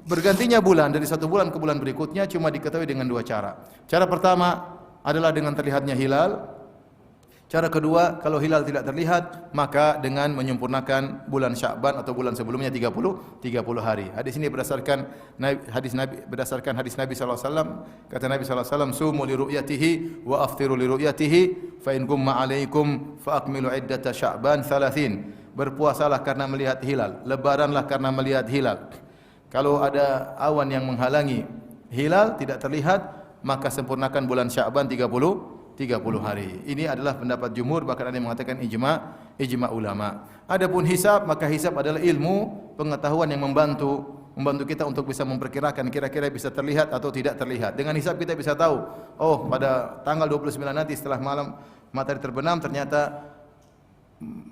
Bergantinya bulan dari satu bulan ke bulan berikutnya cuma diketahui dengan dua cara. Cara pertama adalah dengan terlihatnya hilal. Cara kedua, kalau hilal tidak terlihat, maka dengan menyempurnakan bulan Sya'ban atau bulan sebelumnya 30 hari. Hadis ini berdasarkan hadis Nabi sallallahu alaihi wasallam. Kata Nabi sallallahu alaihi wasallam, "Sumu li ru'yatihi wa aftiru li ru'yatihi, fa in gumma 'alaikum fa akmilu iddata Sya'ban 30." Berpuasalah karena melihat hilal, lebaranlah karena melihat hilal. Kalau ada awan yang menghalangi hilal tidak terlihat, maka sempurnakan bulan Sya'ban 30 hari. Ini adalah pendapat jumhur, bahkan ada yang mengatakan ijma ulama. Adapun hisab, maka hisab adalah ilmu pengetahuan yang membantu kita untuk bisa memperkirakan kira-kira bisa terlihat atau tidak terlihat. Dengan hisab kita bisa tahu, oh pada tanggal 29 nanti setelah malam matahari terbenam ternyata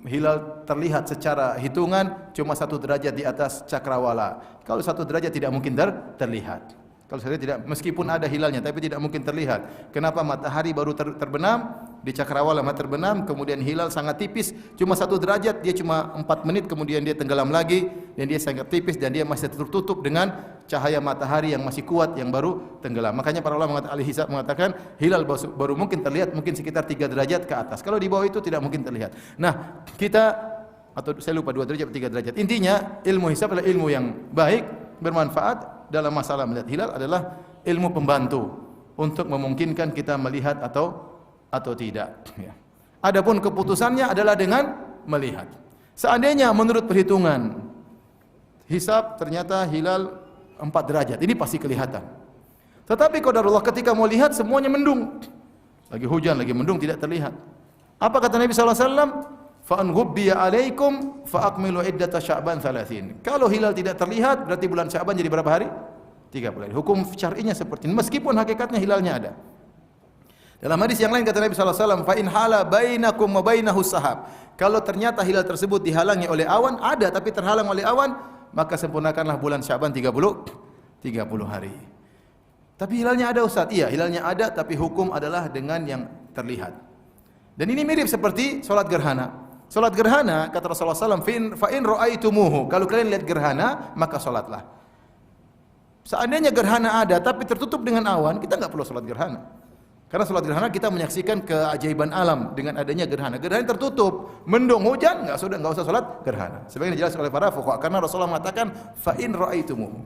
hilal terlihat secara hitungan cuma 1 derajat di atas cakrawala. Kalau 1 derajat tidak mungkin terlihat. Kalau saya tidak, meskipun ada hilalnya, tapi tidak mungkin terlihat. Kenapa? Matahari baru terbenam, di cakrawala matahari terbenam, kemudian hilal sangat tipis, cuma 1 derajat, dia cuma 4 menit, kemudian dia tenggelam lagi, dan dia sangat tipis, dan dia masih tertutup dengan cahaya matahari yang masih kuat, yang baru tenggelam. Makanya para ulama ahli hisab mengatakan, hilal baru mungkin terlihat, mungkin sekitar 3 derajat ke atas. Kalau di bawah itu tidak mungkin terlihat. Nah, atau saya lupa 2 derajat atau 3 derajat. Intinya, ilmu hisab adalah ilmu yang baik, bermanfaat dalam masalah melihat hilal, adalah ilmu pembantu untuk memungkinkan kita melihat atau tidak. Ya. Adapun keputusannya adalah dengan melihat. Seandainya menurut perhitungan hisab ternyata hilal 4 derajat, ini pasti kelihatan. Tetapi qadarullah ketika mau lihat semuanya mendung. Lagi hujan, lagi mendung, tidak terlihat. Apa kata Nabi sallallahu alaihi wasallam? Fa an ghubbiya 'alaikum fa akmilu iddata Sya'ban 30. Kalau hilal tidak terlihat, berarti bulan Sya'ban jadi berapa hari? 30 hari. Hukum syar'inya seperti ini, meskipun hakikatnya hilalnya ada. Dalam hadis yang lain kata Nabi sallallahu alaihi wasallam, "Fa in hala bainakum wa bainahu sahab." Kalau ternyata hilal tersebut dihalangi oleh awan, ada tapi terhalang oleh awan, maka sempurnakanlah bulan Sya'ban 30 hari. Tapi hilalnya ada, Ustaz. Iya, hilalnya ada, tapi hukum adalah dengan yang terlihat. Dan ini mirip seperti salat gerhana. Salat gerhana kata Rasulullah SAW, fa in ra'aitumuhu, kalau kalian lihat gerhana maka salatlah. Seandainya gerhana ada tapi tertutup dengan awan, kita enggak perlu salat gerhana. Karena salat gerhana kita menyaksikan keajaiban alam dengan adanya gerhana. Gerhana tertutup, mendung, hujan, enggak usah salat gerhana. Sebagaimana dijelaskan oleh para fuqaha, karena Rasulullah mengatakan fa in ra'aitumuhu,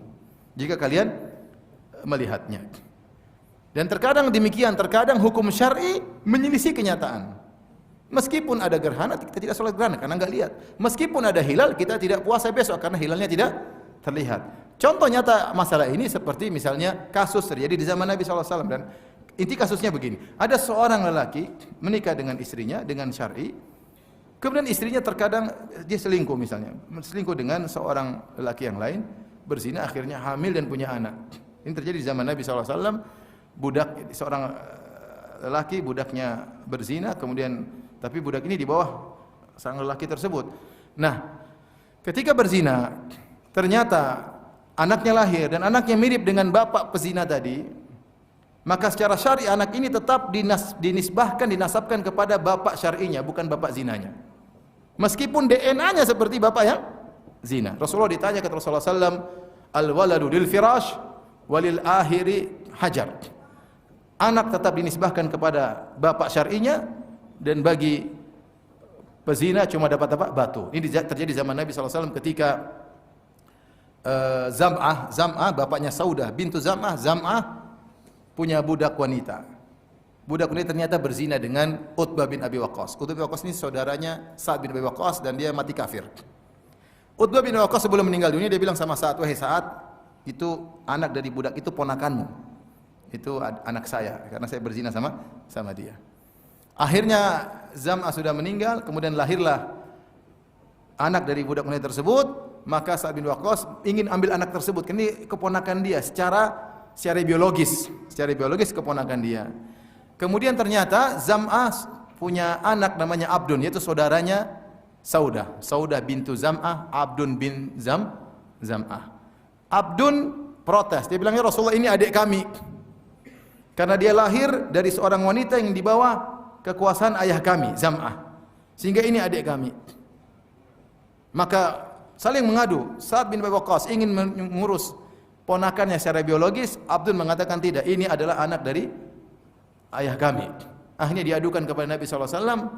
jika kalian melihatnya. Dan terkadang demikian, terkadang hukum syar'i menyelisih kenyataan. Meskipun ada gerhana, kita tidak salat gerhana karena enggak lihat. Meskipun ada hilal, kita tidak puasa besok karena hilalnya tidak terlihat. Contoh nyata masalah ini seperti misalnya kasus terjadi di zaman Nabi SAW. Dan inti kasusnya begini, ada seorang lelaki menikah dengan istrinya dengan syar'i, kemudian istrinya terkadang dia selingkuh misalnya, selingkuh dengan seorang lelaki yang lain, berzina, akhirnya hamil dan punya anak. Ini terjadi di zaman Nabi SAW. Seorang lelaki, budaknya berzina, kemudian tapi budak ini di bawah sang lelaki tersebut. Nah, ketika berzina, ternyata anaknya lahir dan anaknya mirip dengan bapak pezina tadi, maka secara syar'i anak ini tetap dinasabkan kepada bapak syar'inya, bukan bapak zinanya. Meskipun DNA-nya seperti bapak yang zina. Rasulullah ditanya kata Rasulullah SAW, al-waladu lil firash walil ahiri hajar. Anak tetap dinisbahkan kepada bapak syar'inya, dan bagi pezina cuma dapat apa? Batu. Ini terjadi zaman Nabi SAW ketika Zam'ah, bapaknya Saudah bintu Zam'ah punya budak wanita. Budak wanita ternyata berzina dengan Utbah bin Abi Waqqas. Utbah bin Abi Waqqas ini saudaranya Sa'ad bin Abi Waqqas dan dia mati kafir. Utbah bin Abi Waqqas sebelum meninggal dunia dia bilang sama Sa'ad, "Wahai Sa'ad, itu anak dari budak itu ponakanmu. Itu anak saya karena saya berzina sama dia." Akhirnya Zam'ah sudah meninggal, kemudian lahirlah anak dari budak wanita tersebut, maka Sa'ad bin Waqqas ingin ambil anak tersebut, ini keponakan dia secara biologis keponakan dia. Kemudian ternyata Zam'ah punya anak namanya Abdun, yaitu saudaranya Saudah bintu Zam'ah, Abdun bin Zam'ah. Abdun protes, dia bilang, "Ya Rasulullah, ini adik kami. Karena dia lahir dari seorang wanita yang di bawah kekuasaan ayah kami, Zam'ah. Sehingga ini adik kami. Maka saling mengadu. Sa'ad bin Abi Waqqas ingin mengurus ponakannya secara biologis, Abdul mengatakan tidak, ini adalah anak dari ayah kami. Akhirnya diadukan kepada Nabi SAW.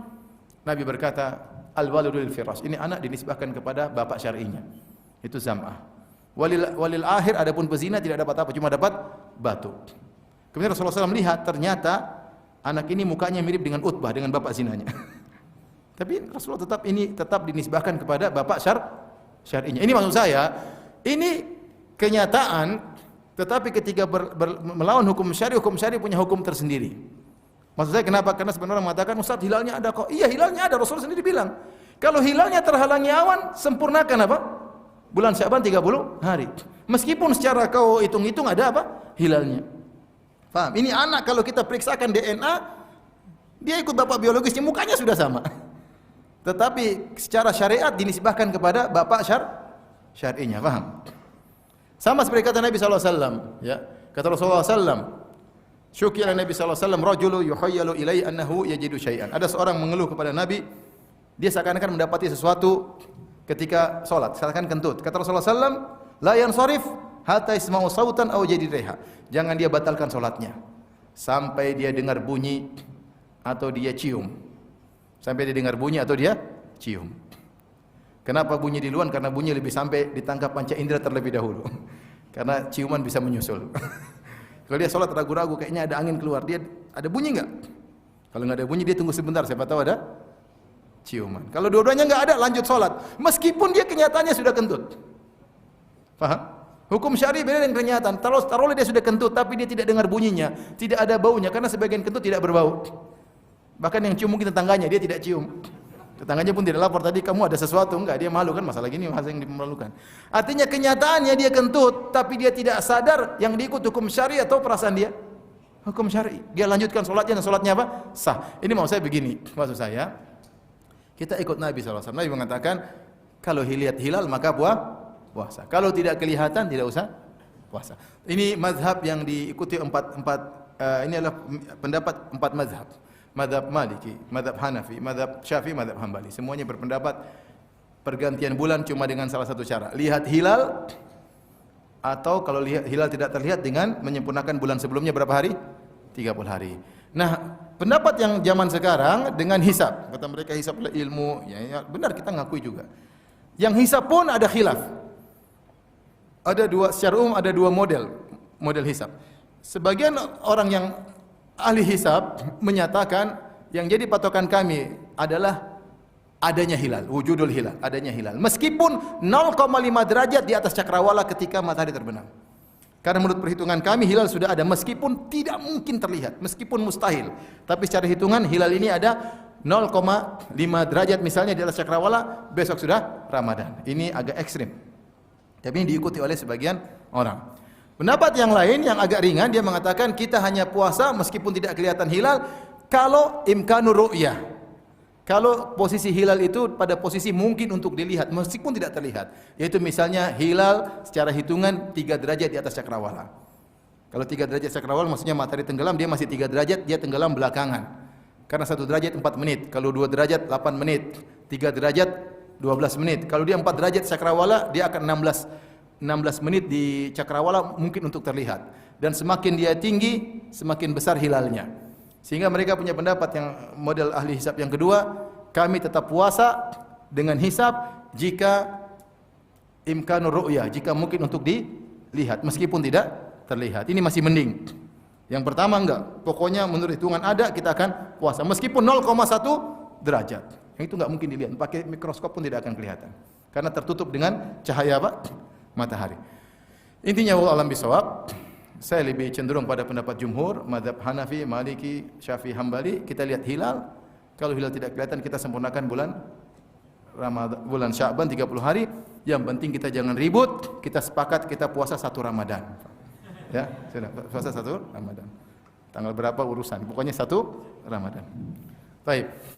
Nabi berkata, al-walidu lil firas. Ini anak dinisbahkan kepada bapak syar'inya. Itu Zam'ah. Walil akhir, adapun pezina tidak dapat apa, cuma dapat batu. Kemudian Rasulullah SAW melihat ternyata anak ini mukanya mirip dengan Utbah, dengan bapak zinanya. Tapi Rasulullah tetap dinisbahkan kepada bapak syar'inya. Ini maksud saya, ini kenyataan, tetapi ketika melawan hukum syari punya hukum tersendiri. Maksud saya kenapa? Karena sebenarnya orang mengatakan, Ustaz, hilalnya ada kok. Iya, hilalnya ada. Rasulullah sendiri bilang, kalau hilalnya terhalangi awan, sempurnakan apa? Bulan Sya'ban 30 hari. Meskipun secara kau hitung-hitung ada apa? Hilalnya. Paham? Ini anak kalau kita periksakan DNA, dia ikut bapak biologisnya, mukanya sudah sama. Tetapi secara syariat dinisbahkan kepada bapak syar'inya. Paham? Sama seperti kata Nabi SAW. Ya. Kata Rasulullah SAW, syuki ala Nabi SAW, rajulu yuhayyalu ilai annahu yajidu syai'an. Ada seorang mengeluh kepada Nabi, dia seakan-akan mendapati sesuatu ketika sholat, seakan kentut. Kata Rasulullah SAW, la yansarif hatta isma'u sautan aw yajid riha. Jangan dia batalkan sholatnya sampai dia dengar bunyi atau dia cium. Sampai dia dengar bunyi atau dia cium. Kenapa bunyi di luar? Karena bunyi lebih sampai ditangkap panca indera terlebih dahulu. Karena ciuman bisa menyusul. Kalau dia sholat ragu-ragu, kayaknya ada angin keluar, dia ada bunyi enggak? Kalau enggak ada bunyi, dia tunggu sebentar, siapa tahu ada ciuman. Kalau dua-duanya enggak ada, lanjut sholat. Meskipun dia kenyataannya sudah kentut. Paham? Hukum syari beda dengan kenyataan. Taruhlah dia sudah kentut, tapi dia tidak dengar bunyinya, tidak ada baunya, karena sebagian kentut tidak berbau. Bahkan yang cium mungkin tetangganya, dia tidak cium. Tetangganya pun tidak lapor tadi kamu ada sesuatu, enggak, dia malu kan, masalah gini masalah yang dimalukan. Artinya kenyataannya dia kentut, tapi dia tidak sadar yang diikut hukum syari atau perasaan dia hukum syari. Dia lanjutkan sholatnya dan sholatnya apa? Sah. Ini mau saya begini, maksud saya kita ikut Nabi SAW. Nabi mengatakan kalau lihat hilal maka puasa. Kalau tidak kelihatan tidak usah puasa. Ini mazhab yang diikuti ini adalah pendapat 4 mazhab. Mazhab Maliki, mazhab Hanafi, mazhab Syafi'i, mazhab Hambali. Semuanya berpendapat pergantian bulan cuma dengan salah satu cara. Lihat hilal, atau kalau hilal tidak terlihat dengan menyempurnakan bulan sebelumnya berapa hari? 30 hari. Nah, pendapat yang zaman sekarang dengan hisab. Kata mereka hisab adalah ilmu. Ya, benar, kita ngakui juga. Yang hisab pun ada khilaf. Secara umum ada dua model hisab. Sebagian orang yang ahli hisab menyatakan yang jadi patokan kami adalah adanya hilal, wujudul hilal, adanya hilal. Meskipun 0,5 derajat di atas cakrawala ketika matahari terbenam. Karena menurut perhitungan kami hilal sudah ada meskipun tidak mungkin terlihat, meskipun mustahil. Tapi secara hitungan hilal ini ada 0,5 derajat misalnya di atas cakrawala, besok sudah Ramadan. Ini agak ekstrim. Tapi ini diikuti oleh sebagian orang. Pendapat yang lain yang agak ringan, dia mengatakan kita hanya puasa meskipun tidak kelihatan hilal kalau imkanur ru'yah. Kalau posisi hilal itu pada posisi mungkin untuk dilihat meskipun tidak terlihat. Yaitu misalnya hilal secara hitungan 3 derajat di atas cakrawala. Kalau 3 derajat cakrawala maksudnya matahari tenggelam, dia masih 3 derajat, dia tenggelam belakangan. Karena 1 derajat 4 menit, kalau 2 derajat 8 menit, 3 derajat 12 menit. Kalau dia 4 derajat cakrawala, dia akan 16 menit di cakrawala mungkin untuk terlihat. Dan semakin dia tinggi, semakin besar hilalnya. Sehingga mereka punya pendapat yang model ahli hisab yang kedua, kami tetap puasa dengan hisab jika imkanur ru'yah, jika mungkin untuk dilihat meskipun tidak terlihat. Ini masih mending. Yang pertama enggak, pokoknya menurut hitungan ada kita akan puasa meskipun 0,1 derajat. Yang itu enggak mungkin dilihat, pakai mikroskop pun tidak akan kelihatan. Karena tertutup dengan cahaya apa? Matahari. Intinya wallahu a'lam bishawab. Saya lebih cenderung pada pendapat jumhur, mazhab Hanafi, Maliki, Syafi'i, Hambali. Kita lihat hilal. Kalau hilal tidak kelihatan, kita sempurnakan bulan Ramadan, bulan Sya'ban 30 hari. Yang penting kita jangan ribut. Kita sepakat kita puasa 1 Ramadan. Ya, sudah puasa 1 Ramadan. Tanggal berapa urusan? Pokoknya 1 Ramadan. Baik.